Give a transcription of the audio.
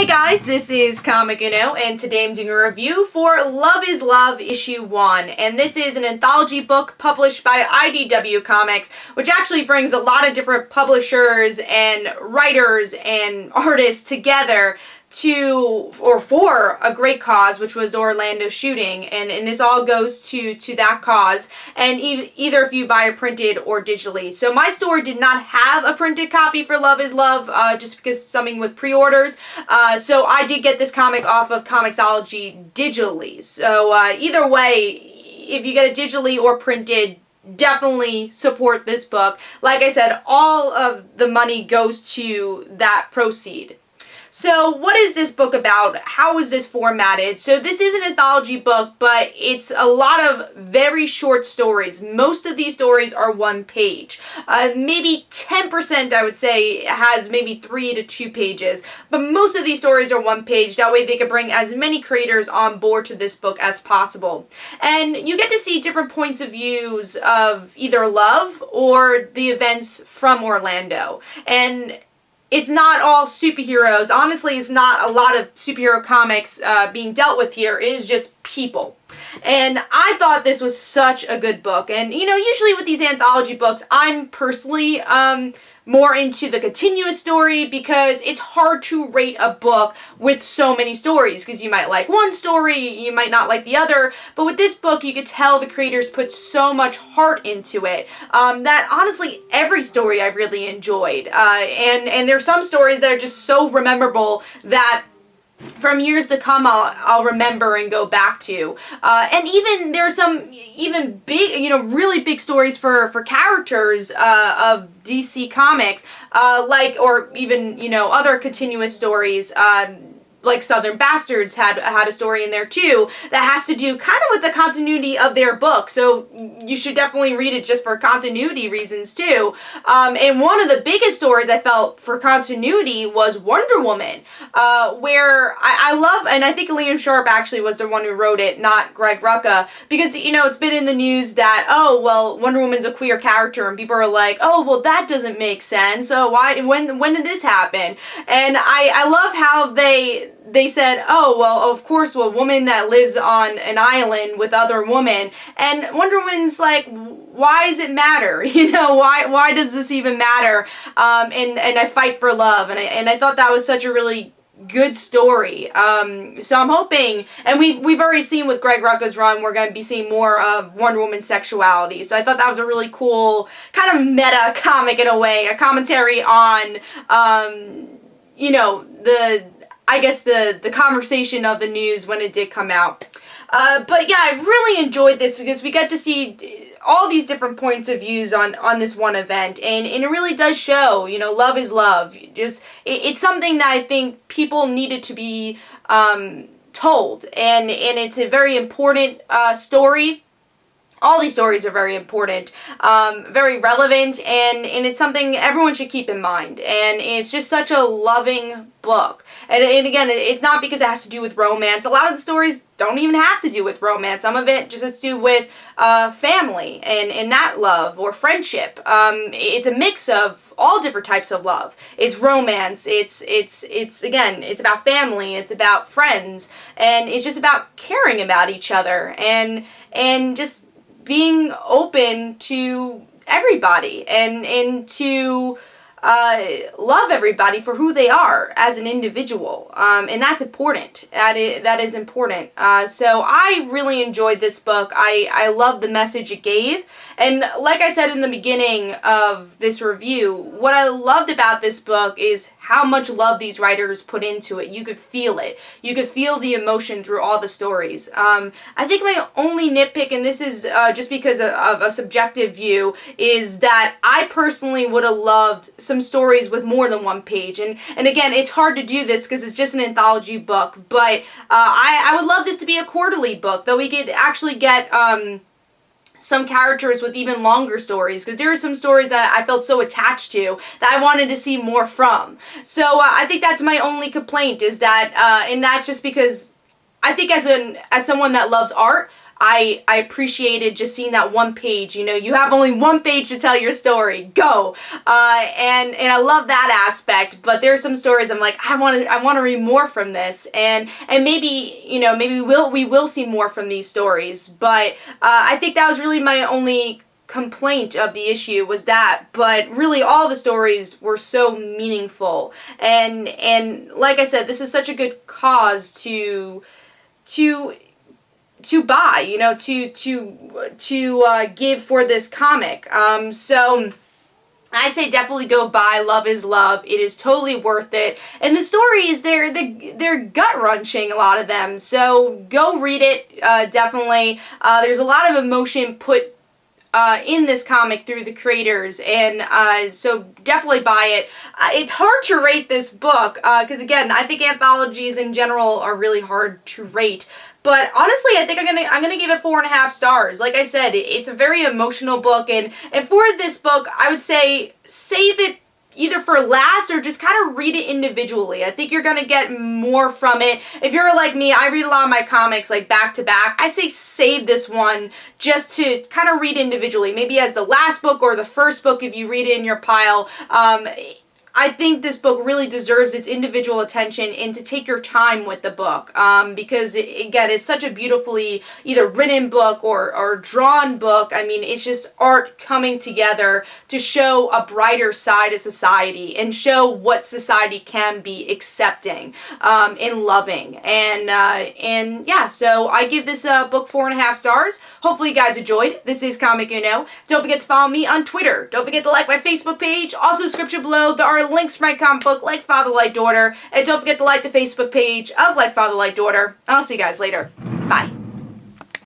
Hey guys, this is Comic Uno, and today I'm doing a review for Love is Love issue 1, and this is an anthology book published by IDW Comics, which actually brings a lot of different publishers and writers and artists together for a great cause, which was the Orlando shooting, and this all goes to that cause, and either if you buy it printed or digitally. So my store did not have a printed copy for Love is Love, just because something with pre-orders, so I did get this comic off of Comixology digitally. So either way, if you get it digitally or printed, definitely support this book. Like I said, all of the money goes to that proceed. So what is this book about? How is this formatted? So this is an anthology book, but it's a lot of very short stories. Most of these stories are one page. Maybe 10% I would say has maybe 3 to 2 pages, but most of these stories are one page. That way they can bring as many creators on board to this book as possible. And you get to see different points of views of either love or the events from Orlando. And it's not all superheroes. Honestly, it's not a lot of superhero comics being dealt with here. It is just people. And I thought this was such a good book. And, you know, usually with these anthology books, I'm personally more into the continuous story because it's hard to rate a book with so many stories because you might like one story, you might not like the other, but with this book you could tell the creators put so much heart into it that honestly every story I really enjoyed, and there's some stories that are just so memorable that from years to come I'll remember and go back to. And even there's some even big, you know, really big stories for characters of DC Comics, like, or even, you know, other continuous stories, like Southern Bastards had a story in there too that has to do kind of with the continuity of their book, so you should definitely read it just for continuity reasons too. And one of the biggest stories I felt for continuity was Wonder Woman, where I love, and I think Liam Sharp actually was the one who wrote it, not Greg Rucka, because, you know, it's been in the news that, oh, well, Wonder Woman's a queer character, and people are like, oh, well, that doesn't make sense, so when did this happen? And I love how they said, oh, well, of course, a woman that lives on an island with other women. And Wonder Woman's like, why does it matter? You know, why does this even matter? And I fight for love. And I thought that was such a really good story. So I'm hoping, and we've already seen with Greg Rucka's run, we're going to be seeing more of Wonder Woman's sexuality. So I thought that was a really cool kind of meta comic in a way, a commentary on, you know, I guess the conversation of the news when it did come out. But yeah, I really enjoyed this because we got to see all these different points of views on this one event, and it really does show, you know, love is love. Just it's something that I think people needed to be told, and it's a very important story. All these stories are very important, very relevant, and it's something everyone should keep in mind. And it's just such a loving book. And again, it's not because it has to do with romance. A lot of the stories don't even have to do with romance. Some of it just has to do with family and that love or friendship. It's a mix of all different types of love. It's romance. It's again, it's about family. It's about friends, and it's just about caring about each other and just being open to everybody and to love everybody for who they are as an individual, and that's important. That is important. So I really enjoyed this book. I love the message it gave, and like I said in the beginning of this review, what I loved about this book is how much love these writers put into it. You could feel it. You could feel the emotion through all the stories. I think my only nitpick, and this is just because of a subjective view, is that I personally would have loved some stories with more than one page. And again, it's hard to do this because it's just an anthology book, but I would love this to be a quarterly book, though we could actually get some characters with even longer stories, because there are some stories that I felt so attached to that I wanted to see more from. So I think that's my only complaint, is that, and that's just because I think as someone that loves art, I appreciated just seeing that one page. You know, you have only one page to tell your story. Go. And I love that aspect. But there are some stories I'm like, I want to read more from this, and maybe, you know, maybe we will see more from these stories. But I think that was really my only complaint of the issue, was that. But really, all the stories were so meaningful, and like I said, this is such a good cause to buy, you know, to give for this comic. So I say definitely go buy Love is Love. It is totally worth it. And the stories, they're gut-wrenching, a lot of them. So go read it, definitely. There's a lot of emotion put in this comic through the creators, and so definitely buy it. It's hard to rate this book, because again, I think anthologies in general are really hard to rate. But honestly, I think I'm gonna give it 4.5 stars. Like I said, it's a very emotional book, and for this book, I would say save it either for last or just kind of read it individually. I think you're gonna get more from it. If you're like me, I read a lot of my comics like back to back. I say save this one just to kind of read individually. Maybe as the last book or the first book if you read it in your pile. I think this book really deserves its individual attention, and to take your time with the book, because again, it's such a beautifully either written book or drawn book. I mean, it's just art coming together to show a brighter side of society and show what society can be accepting and loving. And yeah, so I give this book 4.5 stars. Hopefully you guys enjoyed. This is Comic Uno. Don't forget to follow me on Twitter. Don't forget to like my Facebook page. Also, description below, there are links for my comic book, Like Father, Like Daughter. And don't forget to like the Facebook page of Like Father, Like Daughter. I'll see you guys later. Bye.